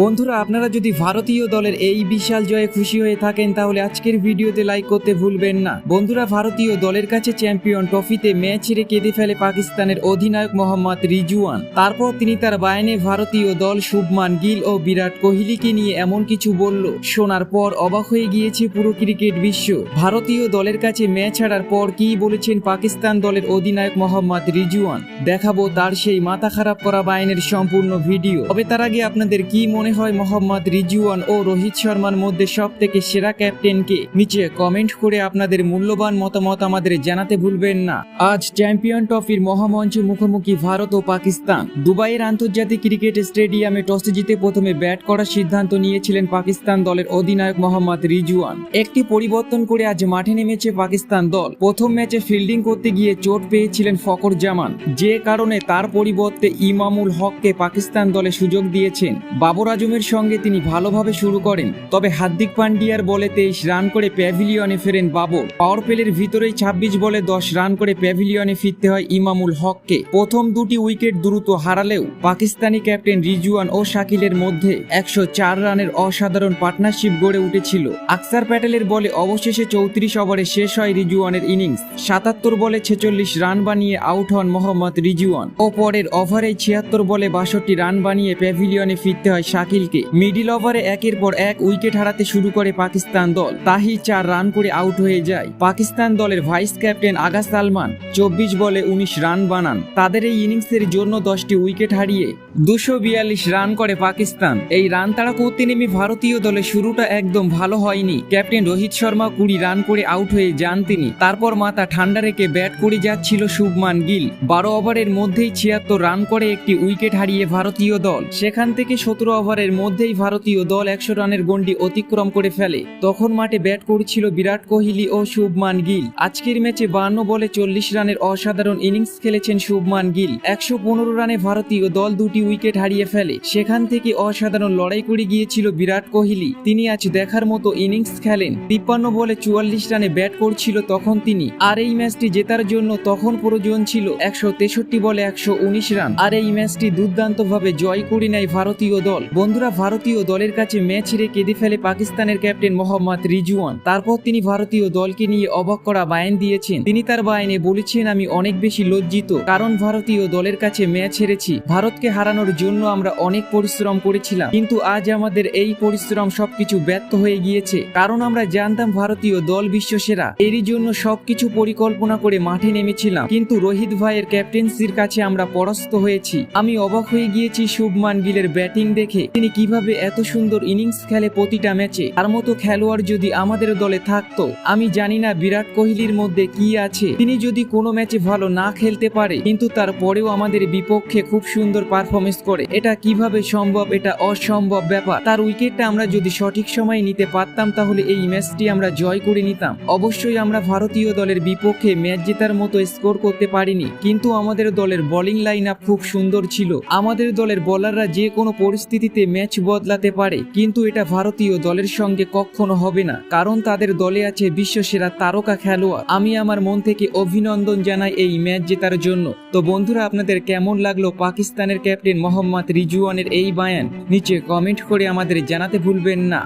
বন্ধুরা, আপনারা যদি ভারতীয় দলের এই বিশাল জয়ে খুশি হয়ে থাকেন তাহলে আজকের ভিডিওতে লাইক করতে ভুলবেন না। বন্ধুরা, ভারতীয় দলের কাছে চ্যাম্পিয়ন ট্রফিতে ম্যাচ হেরে কেঁদে ফেলে পাকিস্তানের অধিনায়ক মোহাম্মদ রিজওয়ান। তারপর তিনি তার বায়ানে ভারতীয় দল শুভমান গিল ও বিরাট কোহলিকে নিয়ে এমন কিছু বলল, শোনার পর অবাক হয়ে গিয়েছে পুরো ক্রিকেট বিশ্ব। ভারতীয় দলের কাছে ম্যাচ হারার পর কি বলেছেন পাকিস্তান দলের অধিনায়ক মোহাম্মদ রিজওয়ান, দেখাবো তার সেই মাথা খারাপ করা বায়ানের সম্পূর্ণ ভিডিও। তবে তার আগে আপনাদের কি মনে হয় মোহাম্মদ রিজওয়ান ও রোহিত শর্মার মধ্যে সব থেকে সেরা ক্যাপ্টেনকে? নিচে কমেন্ট করে আপনাদের মূল্যবান মতামত আমাদের জানাতে ভুলবেন না। আজ চ্যাম্পিয়ন ট্রফির মহামঞ্চে মুখোমুখি ভারত ও পাকিস্তান। দুবাইয়ের আন্তর্জাতিক ক্রিকেট স্টেডিয়ামে টস জিতে প্রথমে ব্যাট করার সিদ্ধান্ত নিয়েছিলেন পাকিস্তান দলের অধিনায়ক মোহাম্মদ রিজওয়ান। একটি পরিবর্তন করে আজ মাঠে নেমেছে পাকিস্তান দল। প্রথম ম্যাচে ফিল্ডিং করতে গিয়ে চোট পেয়েছিলেন ফকর জামান, যে কারণে তার পরিবর্তে ইমামুল হককে পাকিস্তান দলে সুযোগ দিয়েছেন। বাবর আজমের সঙ্গে তিনি ভালোভাবে শুরু করেন, তবে হার্দিক পান্ডিয়ার বলে 23 রান করে প্যাভিলিয়নে ফেরেন বাবর। পাওয়ার প্লের ভিতরেই 26 বলে 10 রান করে প্যাভিলিয়নে ফিরতে হয় ইমামুল হককে। প্রথম দুটি উইকেট দ্রুত হারালেও পাকিস্তানি ক্যাপ্টেন রিজওয়ান ও শাকিলের মধ্যে 104 রানের অসাধারণ পার্টনারশিপ গড়ে উঠেছিল। আকসার প্যাটেলের বলে অবশেষে 34 ওভারে শেষ হয় রিজওয়ানের ইনিংস। 77 বলে 46 রান বানিয়ে আউট হন মোহাম্মদ রিজওয়ান ও পরের ওভারে 76 বলে 62 রান বানিয়ে প্যাভিলিয়নে ফিরতে হয় শাকিলকে। মিডিল ওভারে একের পর এক উইকেট হারাতে শুরু করে পাকিস্তান দল। তাহি 4 রান করে আউট হয়ে যায়। পাকিস্তান দলের ভাইস ক্যাপ্টেন আগা সালমান 24 বলে 19 রান বানান। তাদের এই ইনিংসের জন্য 10টি উইকেট হারিয়ে 242 রান করে পাকিস্তান। এই রান তাড়া করতে নেমে ভারতীয় দলের শুরুটা একদম ভালো হয়নি। ক্যাপ্টেন রোহিত শর্মা 20 রান করে আউট হয়ে যান তিনি। তারপর মাথা ঠান্ডা রেখে ব্যাট করে যাচ্ছিল শুভমান গিল। 12 ওভারের মধ্যেই 76 রান করে একটি উইকেট হারিয়ে ভারতীয় দল। সেখান থেকে 17 ওভারের মধ্যেই ভারতীয় দল 100 রানের গন্ডি অতিক্রম করে ফেলে। তখন মাঠে ব্যাট করছিল বিরাট কোহলি ও শুভমান গিল। আজকের ম্যাচে 52 বলে 40 রানের অসাধারণ ইনিংস খেলেছেন শুভমান গিল। 115 রানে ভারতীয় দল দুটি উইকেট হারিয়ে ফেলে। সেখান থেকে অসাধারণ লড়াই করে গিয়েছিল বিরাট কোহলি। তিনি আজ দেখার মতো ইনিংস খেলেন। 53 বলে 44 রানে ব্যাট করছিল তখন তিনি। আর এই ম্যাচটি জেতার জন্য তখন প্রয়োজন ছিল 163 বলে 119 রান। আর এই ম্যাচটি দুর্দান্তভাবে জয় করে নেয় ভারতীয় দল। বন্ধুরা, ভারতীয় দলের কাছে ম্যাচ হেরে কেঁদে ফেলে পাকিস্তানের ক্যাপ্টেন মোহাম্মদ রিজওয়ান। তারপর তিনি ভারতীয় দলকে নিয়ে অবাক করা বায়ান দিয়েছেন। তিনি তার বায়ানে বলেছেন, আমি অনেক বেশি লজ্জিত, কারণ ভারতীয় দলের কাছে ম্যাচ হেরেছি। ভারতকে হারানোর জন্য আমরা অনেক পরিশ্রম করেছিলাম, কিন্তু আজ আমাদের এই পরিশ্রম সবকিছু ব্যর্থ হয়ে গিয়েছে। কারণ আমরা জানতাম ভারতীয় দল বিশ্বসেরা, এরই জন্য সবকিছু পরিকল্পনা করে মাঠে নেমেছিলাম, কিন্তু রোহিত ভাইয়ের ক্যাপ্টেন্সির কাছে আমরা পরাস্ত হয়েছি। আমি অবাক হয়ে গিয়েছি শুভমান গিলের ব্যাটিং দেখে। তিনি কিভাবে এত সুন্দর ইনিংস খেলে প্রতিটা ম্যাচে। তার মতো খেলোয়াড় যদি আমাদের দলে থাকতো। আমি জানি না বিরাট কোহলির মধ্যে কি আছে, তিনি যদি কোনো ম্যাচে ভালো না খেলতে পারে কিন্তু তারপরেও আমাদের বিপক্ষে খুব সুন্দর পারফরমেন্স করে। এটা কিভাবে সম্ভব? এটা অসম্ভব ব্যাপার। তার উইকেটটা আমরা যদি সঠিক সময়ে নিতে পারতাম তাহলে এই ম্যাচটি আমরা জয় করে নিতাম। অবশ্যই আমরা ভারতীয় দলের বিপক্ষে ম্যাচ জেতার মতো স্কোর করতে পারিনি, কিন্তু আমাদের দলের বোলিং লাইন আপ খুব সুন্দর ছিল। আমাদের দলের বোলাররা যে কোনো পরিস্থিতিতে ম্যাচ বদলাতে পারে, কিন্তু এটা ভারতীয় দলের সঙ্গে কখনো হবে না, কারণ তাদের দলে আছে বিশ্বসেরা তারকা খেলোয়াড়। আমি আমার মন থেকে অভিনন্দন জানাই এই ম্যাচ জেতার জন্য। তো বন্ধুরা, আপনাদের কেমন লাগলো পাকিস্তানের ক্যাপ্টেন মোহাম্মদ রিজওয়ানের এই বায়ান? নিচে কমেন্ট করে আমাদের জানাতে ভুলবেন না।